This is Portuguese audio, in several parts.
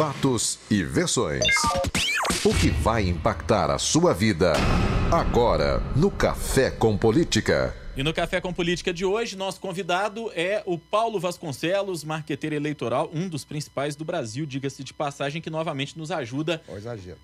Fatos e versões. O que vai impactar a sua vida agora no Café com Política. E no Café com Política de hoje, nosso convidado é o Paulo Vasconcelos, marqueteiro eleitoral, um dos principais do Brasil, diga-se de passagem, que novamente nos ajuda... Ó, exagero.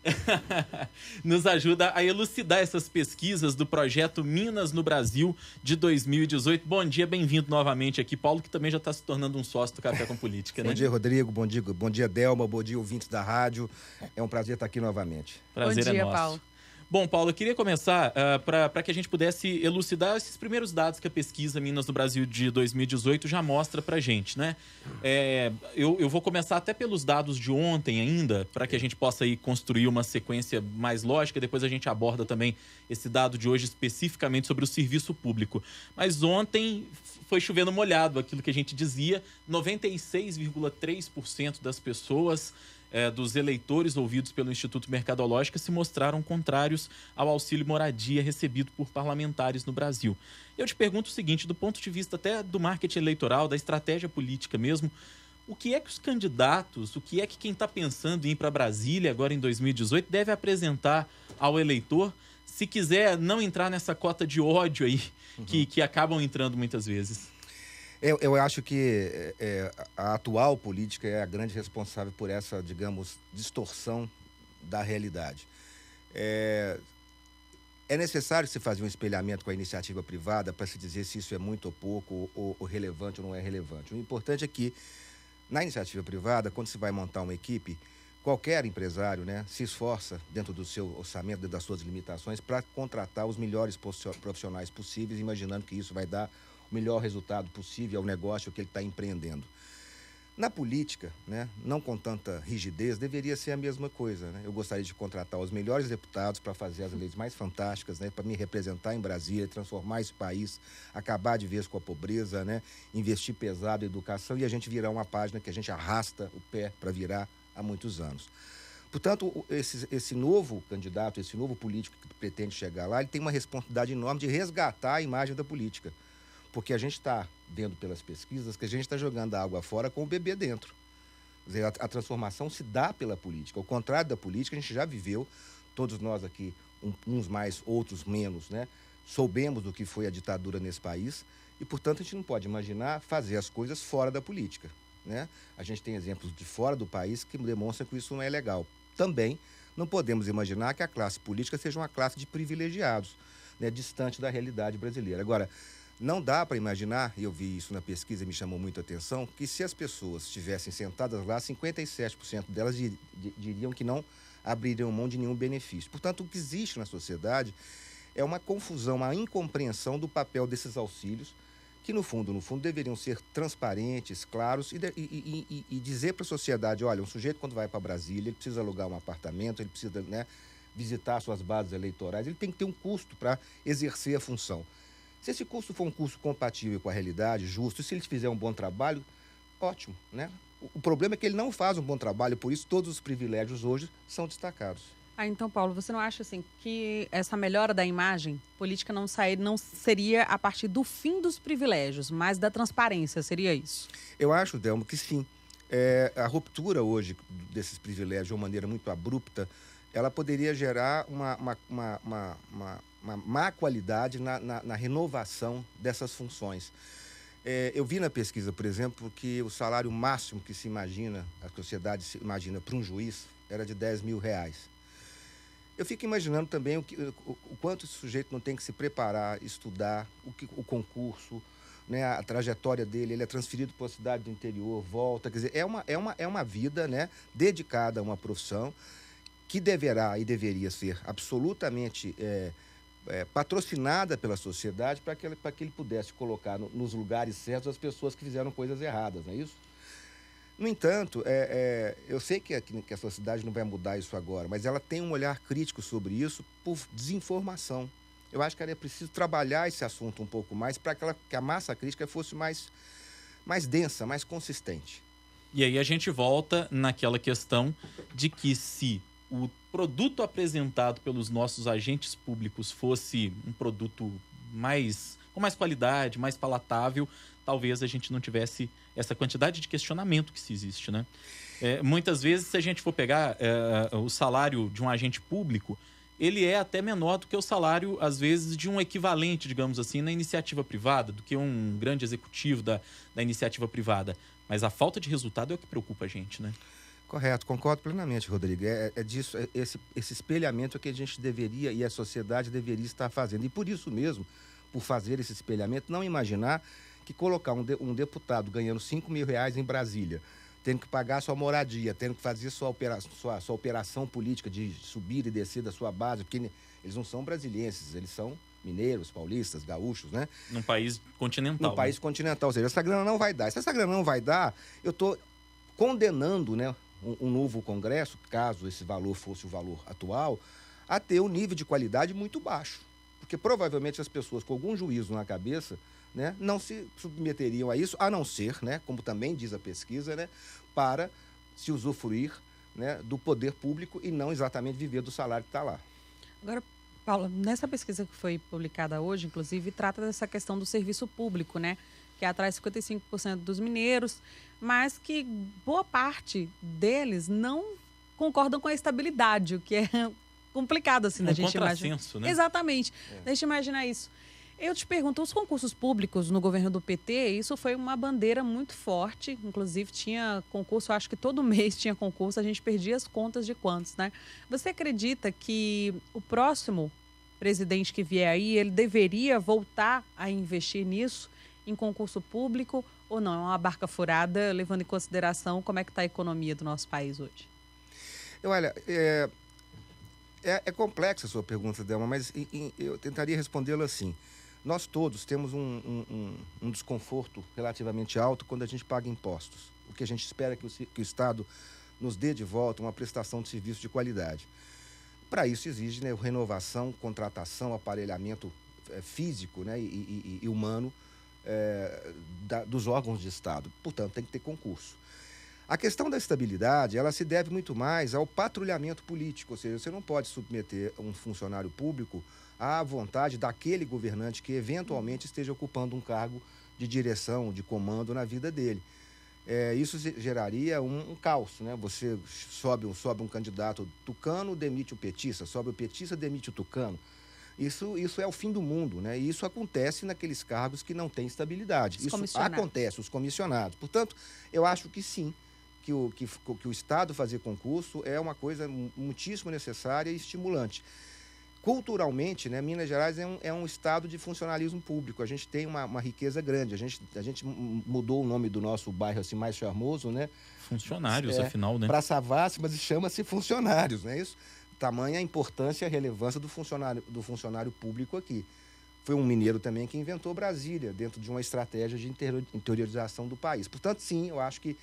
nos ajuda a elucidar essas pesquisas do projeto Minas no Brasil de 2018. Bom dia, bem-vindo novamente aqui, Paulo, que também já está se tornando um sócio do Café com Política, né? Bom dia, Rodrigo. Bom dia, Delma. Bom dia, ouvintes da rádio. É um prazer estar aqui novamente. Prazer Bom dia, é nosso. Paulo. Bom, Paulo, eu queria começar para que a gente pudesse elucidar esses primeiros dados que a pesquisa Minas no Brasil de 2018 já mostra para a gente, né? Eu vou começar até pelos dados de ontem ainda, para que a gente possa aí construir uma sequência mais lógica, depois a gente aborda também esse dado de hoje especificamente sobre o serviço público. Mas ontem foi chovendo molhado aquilo que a gente dizia, 96,3% das pessoas... dos eleitores ouvidos pelo Instituto Mercadológica se mostraram contrários ao auxílio moradia recebido por parlamentares no Brasil. Eu te pergunto o seguinte, do ponto de vista até do marketing eleitoral, da estratégia política mesmo, o que é que os candidatos, o que é que quem está pensando em ir para Brasília agora em 2018 deve apresentar ao eleitor se quiser não entrar nessa cota de ódio aí que acabam entrando muitas vezes? Eu acho que a atual política é a grande responsável por essa, digamos, distorção da realidade. É necessário se fazer um espelhamento com a iniciativa privada para se dizer se isso é muito ou pouco, ou relevante ou não é relevante. O importante é que, na iniciativa privada, quando se vai montar uma equipe, qualquer empresário, né, se esforça, dentro do seu orçamento, dentro das suas limitações, para contratar os melhores profissionais possíveis, imaginando que isso vai dar o melhor resultado possível ao negócio que ele está empreendendo. Na política, né, não com tanta rigidez, deveria ser a mesma coisa, né? Eu gostaria de contratar os melhores deputados para fazer as leis mais fantásticas, né, para me representar em Brasília, transformar esse país, acabar de vez com a pobreza, né, investir pesado em educação e a gente virar uma página que a gente arrasta o pé para virar há muitos anos. Portanto, esse novo candidato, esse novo político que pretende chegar lá, ele tem uma responsabilidade enorme de resgatar a imagem da política. Porque a gente está vendo pelas pesquisas que a gente está jogando a água fora com o bebê dentro. Quer dizer, a transformação se dá pela política. Ao contrário da política, a gente já viveu, todos nós aqui, uns mais, outros menos, né? Soubemos do que foi a ditadura nesse país e, portanto, a gente não pode imaginar fazer as coisas fora da política, né? A gente tem exemplos de fora do país que demonstram que isso não é legal. Também não podemos imaginar que a classe política seja uma classe de privilegiados, né? Distante da realidade brasileira. Agora, não dá para imaginar, e eu vi isso na pesquisa e me chamou muito a atenção, que se as pessoas estivessem sentadas lá, 57% delas diriam que não abririam mão de nenhum benefício. Portanto, o que existe na sociedade é uma confusão, uma incompreensão do papel desses auxílios, que no fundo, deveriam ser transparentes, claros, e dizer para a sociedade, olha, um sujeito quando vai para Brasília, ele precisa alugar um apartamento, ele precisa, né, visitar suas bases eleitorais, ele tem que ter um custo para exercer a função. Se esse custo for um custo compatível com a realidade, justo, e se ele fizer um bom trabalho, ótimo, né? O problema é que ele não faz um bom trabalho, por isso todos os privilégios hoje são destacados. Então, Paulo, você não acha assim que essa melhora da imagem política não seria a partir do fim dos privilégios, mas da transparência, seria isso? Eu acho, Delmo, que sim. A ruptura hoje desses privilégios de uma maneira muito abrupta, ela poderia gerar uma má qualidade na renovação dessas funções. Eu vi na pesquisa, por exemplo, que o salário máximo que se imagina, a sociedade se imagina para um juiz, era de R$10 mil. Eu fico imaginando também o quanto esse sujeito não tem que se preparar, estudar, o concurso, né, a trajetória dele, ele é transferido para a cidade do interior, volta, quer dizer, é uma vida, né, dedicada a uma profissão que deverá e deveria ser absolutamente patrocinada pela sociedade para que ele pudesse colocar nos lugares certos as pessoas que fizeram coisas erradas, não é isso? No entanto, eu sei que a sociedade não vai mudar isso agora, mas ela tem um olhar crítico sobre isso por desinformação. Eu acho que era preciso trabalhar esse assunto um pouco mais para que a massa crítica fosse mais densa, mais consistente. E aí a gente volta naquela questão de que se o produto apresentado pelos nossos agentes públicos fosse um produto com mais qualidade, mais palatável, talvez a gente não tivesse essa quantidade de questionamento que se existe, né? Muitas vezes, se a gente for pegar o salário de um agente público, ele é até menor do que o salário, às vezes, de um equivalente, digamos assim, na iniciativa privada, do que um grande executivo da iniciativa privada. Mas a falta de resultado é o que preocupa a gente, né? Correto, concordo plenamente, Rodrigo. Disso, esse espelhamento que a gente deveria e a sociedade deveria estar fazendo. E por isso mesmo, por fazer esse espelhamento, não imaginar que colocar um deputado ganhando R$5.000 em Brasília, tendo que pagar sua moradia, tendo que fazer sua operação política de subir e descer da sua base, porque eles não são brasilienses, eles são mineiros, paulistas, gaúchos, né? Num país continental. Num país continental, ou seja, essa grana não vai dar. Se essa grana não vai dar, eu estou condenando, né, um novo Congresso, caso esse valor fosse o valor atual, a ter um nível de qualidade muito baixo. Porque provavelmente as pessoas com algum juízo na cabeça, né, não se submeteriam a isso, a não ser, né, como também diz a pesquisa, né, para se usufruir, né, do poder público e não exatamente viver do salário que está lá. Agora, Paula, nessa pesquisa que foi publicada hoje, inclusive, trata dessa questão do serviço público, né, que atrai 55% dos mineiros, mas que boa parte deles não concordam com a estabilidade, o que é complicado assim da gente imaginar. Né? Exatamente. Deixa eu imaginar isso. Eu te pergunto, os concursos públicos no governo do PT, isso foi uma bandeira muito forte, inclusive tinha concurso, acho que todo mês tinha concurso, a gente perdia as contas de quantos, né? Você acredita que o próximo presidente que vier aí, ele deveria voltar a investir nisso, em concurso público, ou não? É uma barca furada, levando em consideração como é que está a economia do nosso país hoje? Olha, é complexa a sua pergunta, Delma, mas eu tentaria respondê-la assim. Nós todos temos um desconforto relativamente alto quando a gente paga impostos. O que a gente espera é que o Estado nos dê de volta uma prestação de serviço de qualidade. Para isso exige, né, renovação, contratação, aparelhamento físico, né, e humano dos órgãos de Estado. Portanto, tem que ter concurso. A questão da estabilidade, ela se deve muito mais ao patrulhamento político, ou seja, você não pode submeter um funcionário público à vontade daquele governante que eventualmente esteja ocupando um cargo de direção, de comando na vida dele. Isso geraria um caos, né? Você sobe um candidato tucano, demite o petista, sobe o petista, demite o tucano. Isso é o fim do mundo, né? E isso acontece naqueles cargos que não têm estabilidade. Isso acontece, os comissionados. Portanto, eu acho que sim, que o Estado fazer concurso é uma coisa muitíssimo necessária e estimulante. Culturalmente, né, Minas Gerais é um estado de funcionalismo público. A gente tem uma riqueza grande. A gente mudou o nome do nosso bairro assim, mais charmoso, né? Funcionários, afinal, né? Para Savassi, mas chama-se funcionários, não é isso? Tamanha a importância e a relevância do funcionário público aqui. Foi um mineiro também que inventou Brasília, dentro de uma estratégia de interiorização do país. Portanto, sim, eu acho que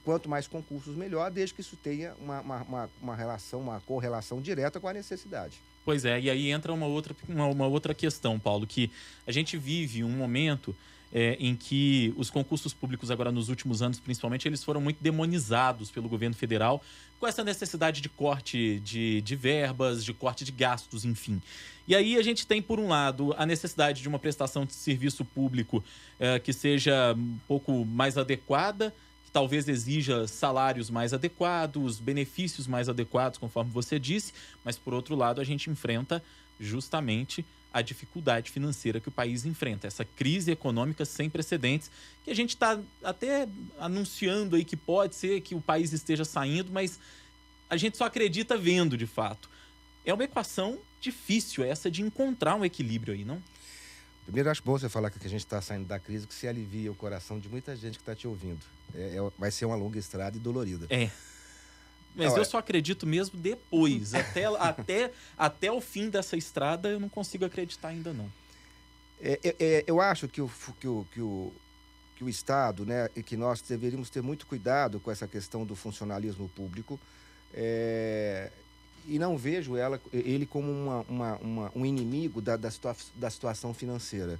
quanto mais concursos, melhor, desde que isso tenha uma relação, uma correlação direta com a necessidade. Pois é, e aí entra uma outra questão, Paulo, que a gente vive um momento em que os concursos públicos agora nos últimos anos, principalmente, eles foram muito demonizados pelo governo federal, com essa necessidade de corte de verbas, de corte de gastos, enfim. E aí a gente tem, por um lado, a necessidade de uma prestação de serviço público que seja um pouco mais adequada, que talvez exija salários mais adequados, benefícios mais adequados, conforme você disse, mas, por outro lado, a gente enfrenta justamente a dificuldade financeira que o país enfrenta, essa crise econômica sem precedentes, que a gente está até anunciando aí que pode ser que o país esteja saindo, mas a gente só acredita vendo, de fato. É uma equação difícil essa de encontrar um equilíbrio aí, não? Primeiro, acho bom você falar que a gente está saindo da crise, que se alivia o coração de muita gente que está te ouvindo. Vai ser uma longa estrada e dolorida. Mas eu só acredito mesmo depois. Até o fim dessa estrada, eu não consigo acreditar ainda, não. Eu acho que o Estado, né, e que nós deveríamos ter muito cuidado com essa questão do funcionalismo público, e não vejo ele como um inimigo da situação financeira.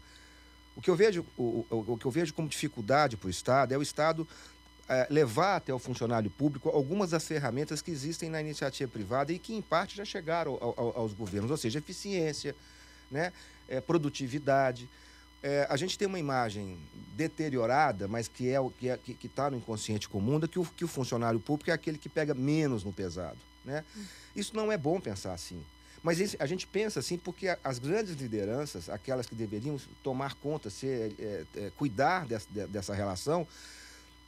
O que eu vejo como dificuldade para o Estado é o Estado levar até o funcionário público algumas das ferramentas que existem na iniciativa privada e que, em parte, já chegaram aos governos, ou seja, eficiência, né, produtividade. a gente tem uma imagem deteriorada, mas que está no inconsciente comum, que o funcionário público é aquele que pega menos no pesado, né? Isso não é bom pensar assim. Mas a gente pensa assim porque as grandes lideranças, aquelas que deveriam tomar conta, cuidar dessa relação,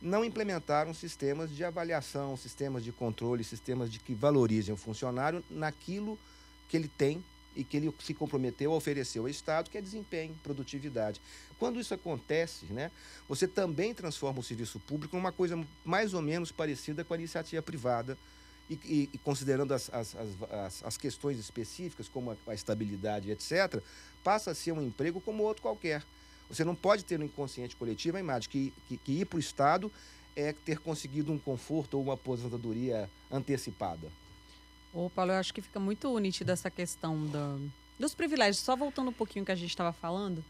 não implementaram sistemas de avaliação, sistemas de controle, sistemas que valorizem o funcionário naquilo que ele tem e que ele se comprometeu a oferecer ao Estado, que é desempenho, produtividade. Quando isso acontece, né, você também transforma o serviço público numa coisa mais ou menos parecida com a iniciativa privada, e considerando as questões específicas, como a estabilidade, etc., passa a ser um emprego como outro qualquer. Você não pode ter no inconsciente coletivo a imagem que ir para o Estado é ter conseguido um conforto ou uma aposentadoria antecipada. Ô, Paulo, eu acho que fica muito nítida essa questão dos privilégios. Só voltando um pouquinho que a gente estava falando,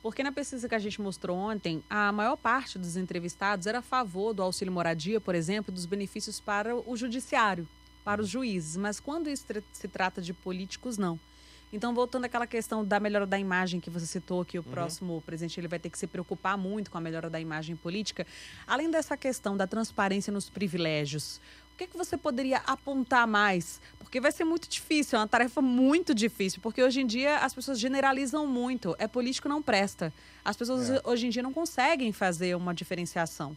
porque na pesquisa que a gente mostrou ontem, a maior parte dos entrevistados era a favor do auxílio moradia, por exemplo, dos benefícios para o judiciário, para os juízes. Mas quando isso se trata de políticos, não. Então, voltando àquela questão da melhora da imagem que você citou, que o próximo presidente ele vai ter que se preocupar muito com a melhora da imagem política, além dessa questão da transparência nos privilégios, o que você poderia apontar mais? Porque vai ser muito difícil, é uma tarefa muito difícil, porque hoje em dia as pessoas generalizam muito, político não presta. As pessoas hoje em dia não conseguem fazer uma diferenciação.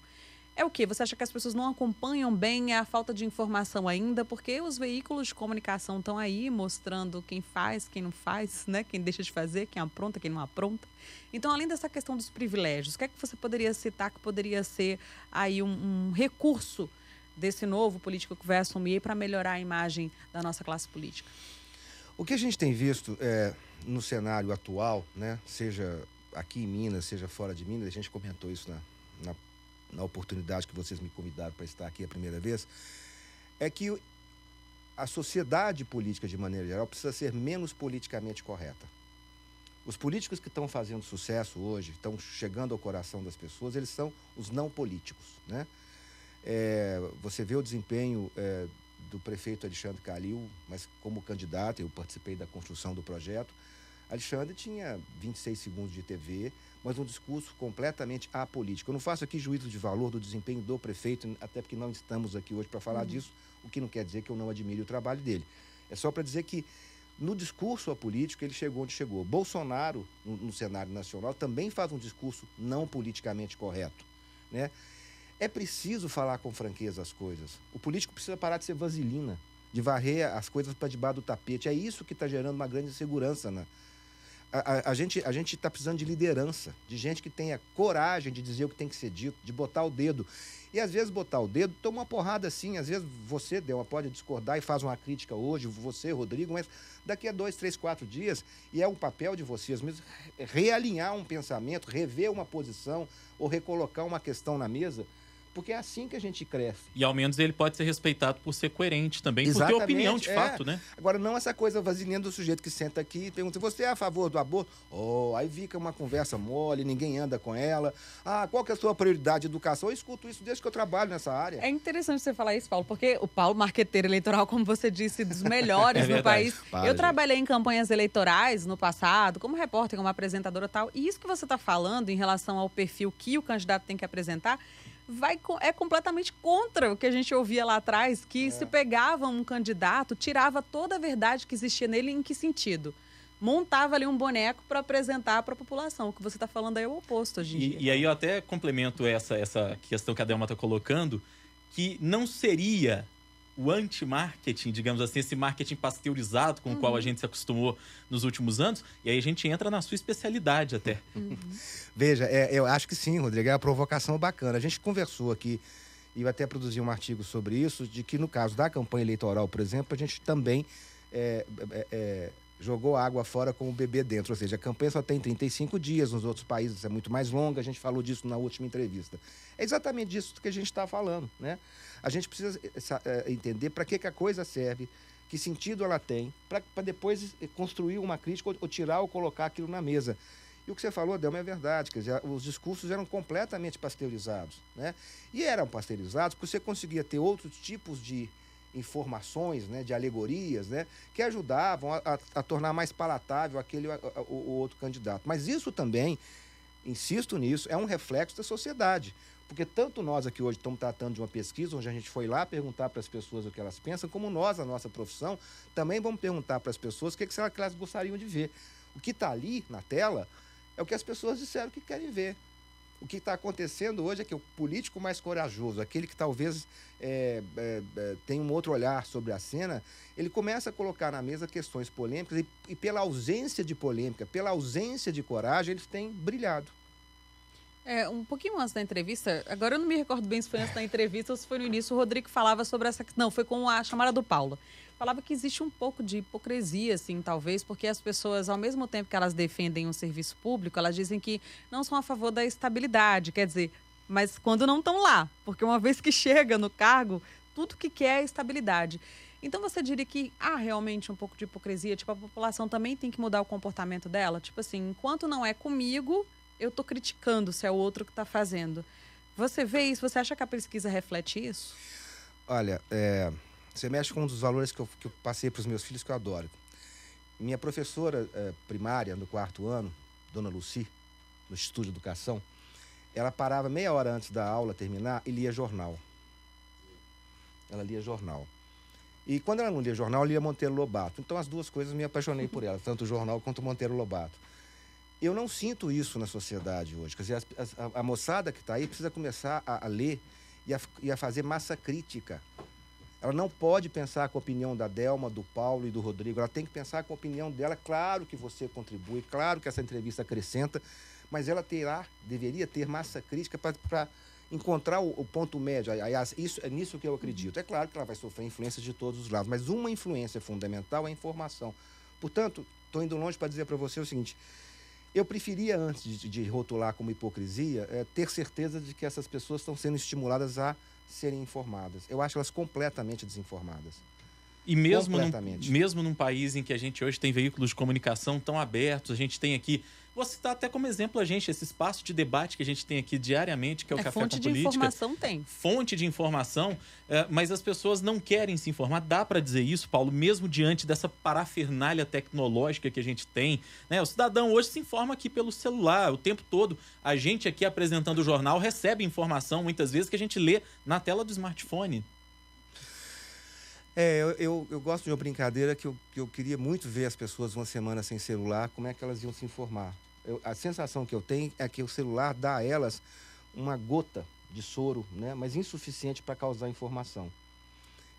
É o quê? Você acha que as pessoas não acompanham bem a falta de informação ainda? Porque os veículos de comunicação estão aí mostrando quem faz, quem não faz, né? Quem deixa de fazer, quem apronta, quem não apronta. Então, além dessa questão dos privilégios, o que é que você poderia citar que poderia ser aí um recurso desse novo político que vai assumir para melhorar a imagem da nossa classe política? O que a gente tem visto no cenário atual, né, seja aqui em Minas, seja fora de Minas, a gente comentou isso na oportunidade que vocês me convidaram para estar aqui a primeira vez, é que a sociedade política, de maneira geral, precisa ser menos politicamente correta. Os políticos que estão fazendo sucesso hoje, estão chegando ao coração das pessoas, eles são os não políticos, né? Você vê o desempenho do prefeito Alexandre Calil, mas como candidato, eu participei da construção do projeto. Alexandre tinha 26 segundos de TV, mas um discurso completamente apolítico. Eu não faço aqui juízo de valor do desempenho do prefeito, até porque não estamos aqui hoje para falar disso, o que não quer dizer que eu não admire o trabalho dele. É só para dizer que no discurso apolítico ele chegou onde chegou. Bolsonaro, no cenário nacional, também faz um discurso não politicamente correto, né? É preciso falar com franqueza as coisas. O político precisa parar de ser vaselina, de varrer as coisas para debaixo do tapete. É isso que está gerando uma grande insegurança, né? A gente está precisando de liderança, de gente que tenha coragem de dizer o que tem que ser dito, de botar o dedo. E às vezes botar o dedo, toma uma porrada assim, às vezes você, Delma, pode discordar e faz uma crítica hoje, você, Rodrigo, mas daqui a 2, 3, 4 dias, e é um papel de vocês mesmos, realinhar um pensamento, rever uma posição ou recolocar uma questão na mesa, porque é assim que a gente cresce. E ao menos ele pode ser respeitado por ser coerente também, exatamente, por ter opinião de fato, né? Agora, não essa coisa vasilhando do sujeito que senta aqui e pergunta, você é a favor do aborto? Aí fica uma conversa mole, ninguém anda com ela. Qual que é a sua prioridade de educação? Eu escuto isso desde que eu trabalho nessa área. É interessante você falar isso, Paulo, porque o Paulo, marqueteiro eleitoral, como você disse, dos melhores no país. Eu trabalhei em campanhas eleitorais no passado, como repórter, como apresentadora e tal, e isso que você está falando em relação ao perfil que o candidato tem que apresentar, é completamente contra o que a gente ouvia lá atrás, que se pegava um candidato, tirava toda a verdade que existia nele. Em que sentido? Montava ali um boneco para apresentar para a população. O que você está falando aí é o oposto hoje em dia. E aí eu até complemento essa questão que a Delma está colocando, que não seria o anti-marketing, digamos assim, esse marketing pasteurizado com o qual a gente se acostumou nos últimos anos, e aí a gente entra na sua especialidade até. Veja, eu acho que sim, Rodrigo, é uma provocação bacana. A gente conversou aqui, e eu até produzi um artigo sobre isso, de que no caso da campanha eleitoral, por exemplo, a gente também jogou água fora com o bebê dentro, ou seja, a campanha só tem 35 dias, nos outros países é muito mais longa, a gente falou disso na última entrevista. É exatamente disso que a gente está falando, né? A gente precisa entender para que a coisa serve, que sentido ela tem, para depois construir uma crítica ou tirar ou colocar aquilo na mesa. E o que você falou, Delma, é verdade, quer dizer, os discursos eram completamente pasteurizados, né? E eram pasteurizados porque você conseguia ter outros tipos de informações, né, de alegorias, né, que ajudavam a tornar mais palatável o outro candidato. Mas isso também insisto nisso, é um reflexo da sociedade. Porque tanto nós aqui hoje estamos tratando de uma pesquisa, onde a gente foi lá perguntar para as pessoas o que elas pensam, como nós, na nossa profissão, também vamos perguntar para as pessoas o que elas gostariam de ver. O que está ali na tela é o que as pessoas disseram que querem ver. O que está acontecendo hoje é que o político mais corajoso, aquele que talvez tenha um outro olhar sobre a cena, ele começa a colocar na mesa questões polêmicas e pela ausência de polêmica, pela ausência de coragem, eles têm brilhado. Um pouquinho antes da entrevista, agora eu não me recordo bem se foi antes da entrevista ou se foi no início, o Rodrigo falava sobre essa... Não, foi com a chamada do Paulo. Falava que existe um pouco de hipocrisia, assim, talvez, porque as pessoas, ao mesmo tempo que elas defendem um serviço público, elas dizem que não são a favor da estabilidade, quer dizer, mas quando não estão lá, porque uma vez que chega no cargo, tudo que quer é estabilidade. Então você diria que há realmente um pouco de hipocrisia, tipo, a população também tem que mudar o comportamento dela? Tipo assim, enquanto não é comigo, eu estou criticando se é o outro que está fazendo. Você vê isso? Você acha que a pesquisa reflete isso? Olha, você mexe com um dos valores que eu passei para os meus filhos que eu adoro. Minha professora primária, no 4º ano, Dona Luci, no Instituto de Educação, ela parava meia hora antes da aula terminar e lia jornal. Ela lia jornal. E quando ela não lia jornal, ela lia Monteiro Lobato. Então as duas coisas me apaixonei por ela, tanto o jornal quanto o Monteiro Lobato. Eu não sinto isso na sociedade hoje. Quer dizer, a moçada que está aí precisa começar a ler e a fazer massa crítica. Ela não pode pensar com a opinião da Delma, do Paulo e do Rodrigo. Ela tem que pensar com a opinião dela. Claro que você contribui, claro que essa entrevista acrescenta, mas ela deveria ter massa crítica para encontrar o ponto médio. Isso, é nisso que eu acredito. É claro que ela vai sofrer influência de todos os lados, mas uma influência fundamental é a informação. Portanto, estou indo longe para dizer para você o seguinte: eu preferia, antes de rotular como hipocrisia, ter certeza de que essas pessoas estão sendo estimuladas a serem informadas. Eu acho elas completamente desinformadas. E mesmo num país em que a gente hoje tem veículos de comunicação tão abertos, a gente tem aqui... Vou citar até como exemplo esse espaço de debate que a gente tem aqui diariamente, que é o Café com Política. Fonte de informação tem. Fonte de informação, mas as pessoas não querem se informar. Dá para dizer isso, Paulo, mesmo diante dessa parafernália tecnológica que a gente tem, né? O cidadão hoje se informa aqui pelo celular o tempo todo. A gente aqui apresentando o jornal recebe informação, muitas vezes, que a gente lê na tela do smartphone. Eu gosto de uma brincadeira que eu queria muito ver as pessoas uma semana sem celular, como é que elas iam se informar. A sensação que eu tenho é que o celular dá a elas uma gota de soro, né, mas insuficiente para causar informação.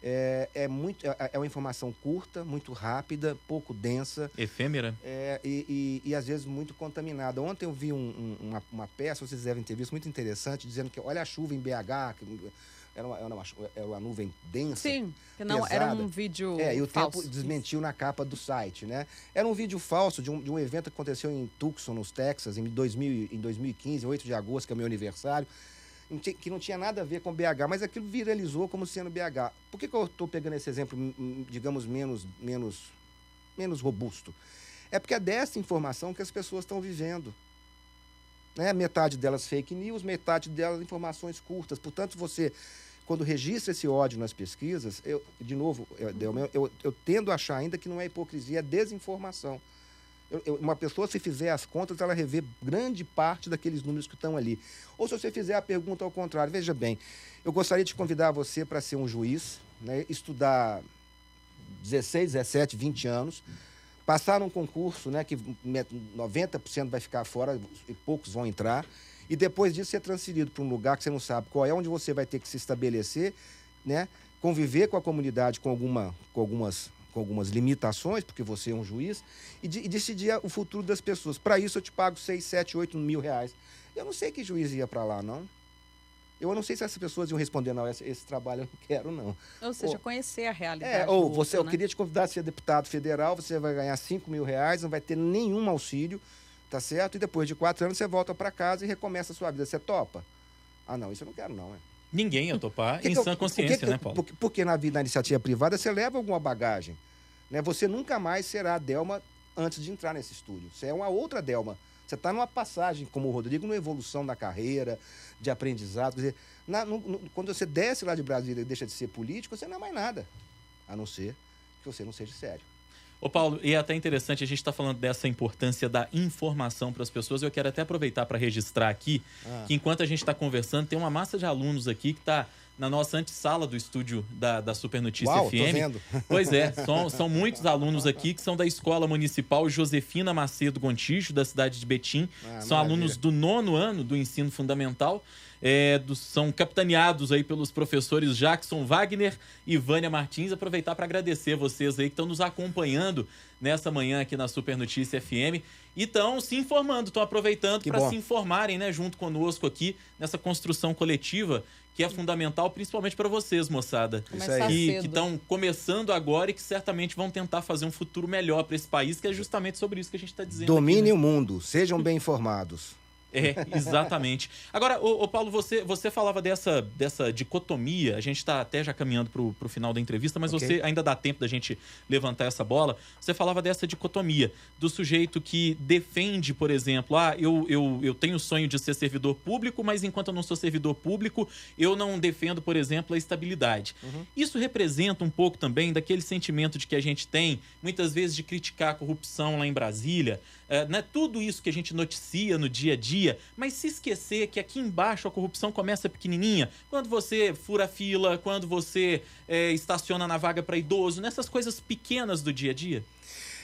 É uma informação curta, muito rápida, pouco densa. Efêmera. E às vezes muito contaminada. Ontem eu vi uma peça, vocês devem ter visto, muito interessante, dizendo que olha a chuva em BH, era uma nuvem densa. Sim, que não pesada. Era um vídeo e o falso. Tempo desmentiu na capa do site, né? Era um vídeo falso de um evento que aconteceu em Tucson, nos Texas, em 2015, 8 de agosto, que é o meu aniversário, que não tinha nada a ver com BH, mas aquilo viralizou como sendo BH. Por que eu estou pegando esse exemplo, digamos, menos robusto? É porque é dessa informação que as pessoas estão vivendo. Né? Metade delas fake news, metade delas informações curtas. Portanto, você, quando registra esse ódio nas pesquisas, eu tendo a achar ainda que não é hipocrisia, é desinformação. Uma pessoa, se fizer as contas, ela revê grande parte daqueles números que estão ali. Ou se você fizer a pergunta ao contrário, veja bem, eu gostaria de convidar você para ser um juiz, né, estudar 16, 17, 20 anos, passar num concurso, né, que 90% vai ficar fora e poucos vão entrar, e depois disso ser transferido para um lugar que você não sabe qual é, onde você vai ter que se estabelecer, né, conviver com a comunidade com algumas limitações, porque você é um juiz, e decidir o futuro das pessoas. Para isso eu te pago 6, 7, 8 mil reais. Eu não sei que juiz ia para lá, não. Eu não sei se essas pessoas iam responder, não, esse trabalho eu não quero, não. Ou seja, conhecer a realidade. Eu queria te convidar a ser deputado federal, você vai ganhar 5 mil reais, não vai ter nenhum auxílio, tá certo? E depois de 4 anos você volta para casa e recomeça a sua vida. Você topa? Ah, não, isso eu não quero, não. Ninguém ia topar em sã consciência, né, Paulo? Porque na iniciativa privada você leva alguma bagagem. Né? Você nunca mais será a Delma antes de entrar nesse estúdio. Você é uma outra Delma. Você está numa passagem, como o Rodrigo, numa evolução da carreira, de aprendizado. Quer dizer, quando você desce lá de Brasília e deixa de ser político, você não é mais nada. A não ser que você não seja sério. Ô Paulo, e é até interessante, a gente está falando dessa importância da informação para as pessoas. Eu quero até aproveitar para registrar aqui que enquanto a gente está conversando, tem uma massa de alunos aqui que está na nossa antessala do estúdio da Super Notícia Uau, FM. tô vendo. Pois é, são muitos alunos aqui que são da Escola Municipal Josefina Macedo Gontijo, da cidade de Betim. São alunos do 9º ano do ensino fundamental. São capitaneados aí pelos professores Jackson Wagner e Vânia Martins. Aproveitar para agradecer vocês aí que estão nos acompanhando nessa manhã aqui na Super Notícia FM e estão se informando, estão aproveitando para se informarem, né, junto conosco aqui nessa construção coletiva que é fundamental, principalmente para vocês, moçada, que estão começando agora e que certamente vão tentar fazer um futuro melhor para esse país, que é justamente sobre isso que a gente está dizendo. Domine aqui, né? o mundo, sejam bem informados. Exatamente. Agora, ô Paulo, você falava dessa dicotomia, a gente está até já caminhando para o final da entrevista, mas você ainda dá tempo da gente levantar essa bola. Você falava dessa dicotomia, do sujeito que defende, por exemplo, eu tenho o sonho de ser servidor público, mas enquanto eu não sou servidor público, eu não defendo, por exemplo, a estabilidade. Isso representa um pouco também daquele sentimento de que a gente tem, muitas vezes, de criticar a corrupção lá em Brasília, né? Tudo isso que a gente noticia no dia a dia, mas se esquecer que aqui embaixo a corrupção começa pequenininha, quando você fura fila, quando você estaciona na vaga para idoso, nessas coisas pequenas do dia a dia.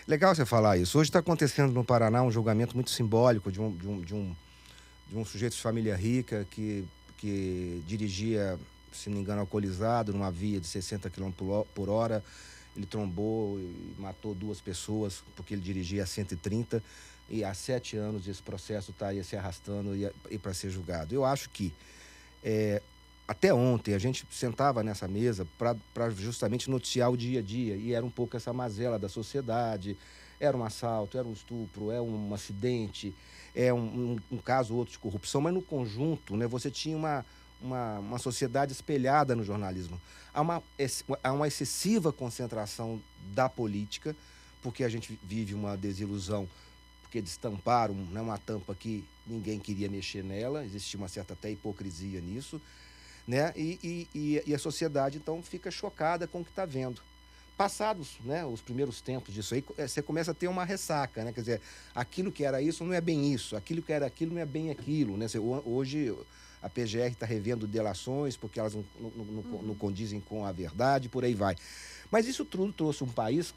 Legal você falar isso. Hoje está acontecendo no Paraná um julgamento muito simbólico de um sujeito de família rica que dirigia, se não me engano, alcoolizado numa via de 60 km por hora. Ele trombou e matou 2 pessoas porque ele dirigia a 130 e há 7 anos esse processo está aí se arrastando e para ser julgado. Eu acho que até ontem a gente sentava nessa mesa para justamente noticiar o dia a dia e era um pouco essa mazela da sociedade. Era um assalto, era um estupro, é um acidente, é um caso ou outro de corrupção, mas no conjunto, né, você tinha uma sociedade espelhada no jornalismo. Há uma excessiva concentração da política, porque a gente vive uma desilusão, porque destamparam, né, uma tampa que ninguém queria mexer nela, existia uma certa até hipocrisia nisso, né, e a sociedade, então, fica chocada com o que está vendo. Passados, né, os primeiros tempos disso aí, você começa a ter uma ressaca, né? Quer dizer, aquilo que era isso não é bem isso, aquilo que era aquilo não é bem aquilo, né? Hoje a PGR está revendo delações porque elas não condizem com a verdade, por aí vai. Mas isso tudo trouxe um país,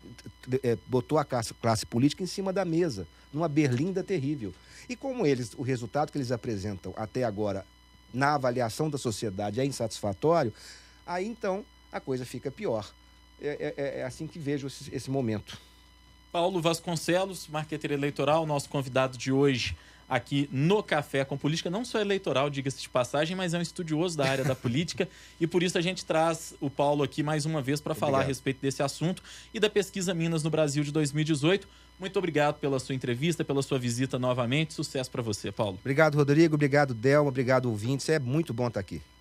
botou a classe política em cima da mesa, numa berlinda terrível. E como o resultado que eles apresentam até agora na avaliação da sociedade é insatisfatório, aí então a coisa fica pior. É assim que vejo esse momento. Paulo Vasconcelos, marqueteiro eleitoral, nosso convidado de hoje aqui no Café com Política, não só eleitoral, diga-se de passagem, mas é um estudioso da área da política e por isso a gente traz o Paulo aqui mais uma vez para falar a respeito desse assunto e da pesquisa Minas no Brasil de 2018. Muito obrigado pela sua entrevista, pela sua visita novamente. Sucesso para você, Paulo. Obrigado, Rodrigo. Obrigado, Delma. Obrigado, ouvintes. É muito bom estar aqui.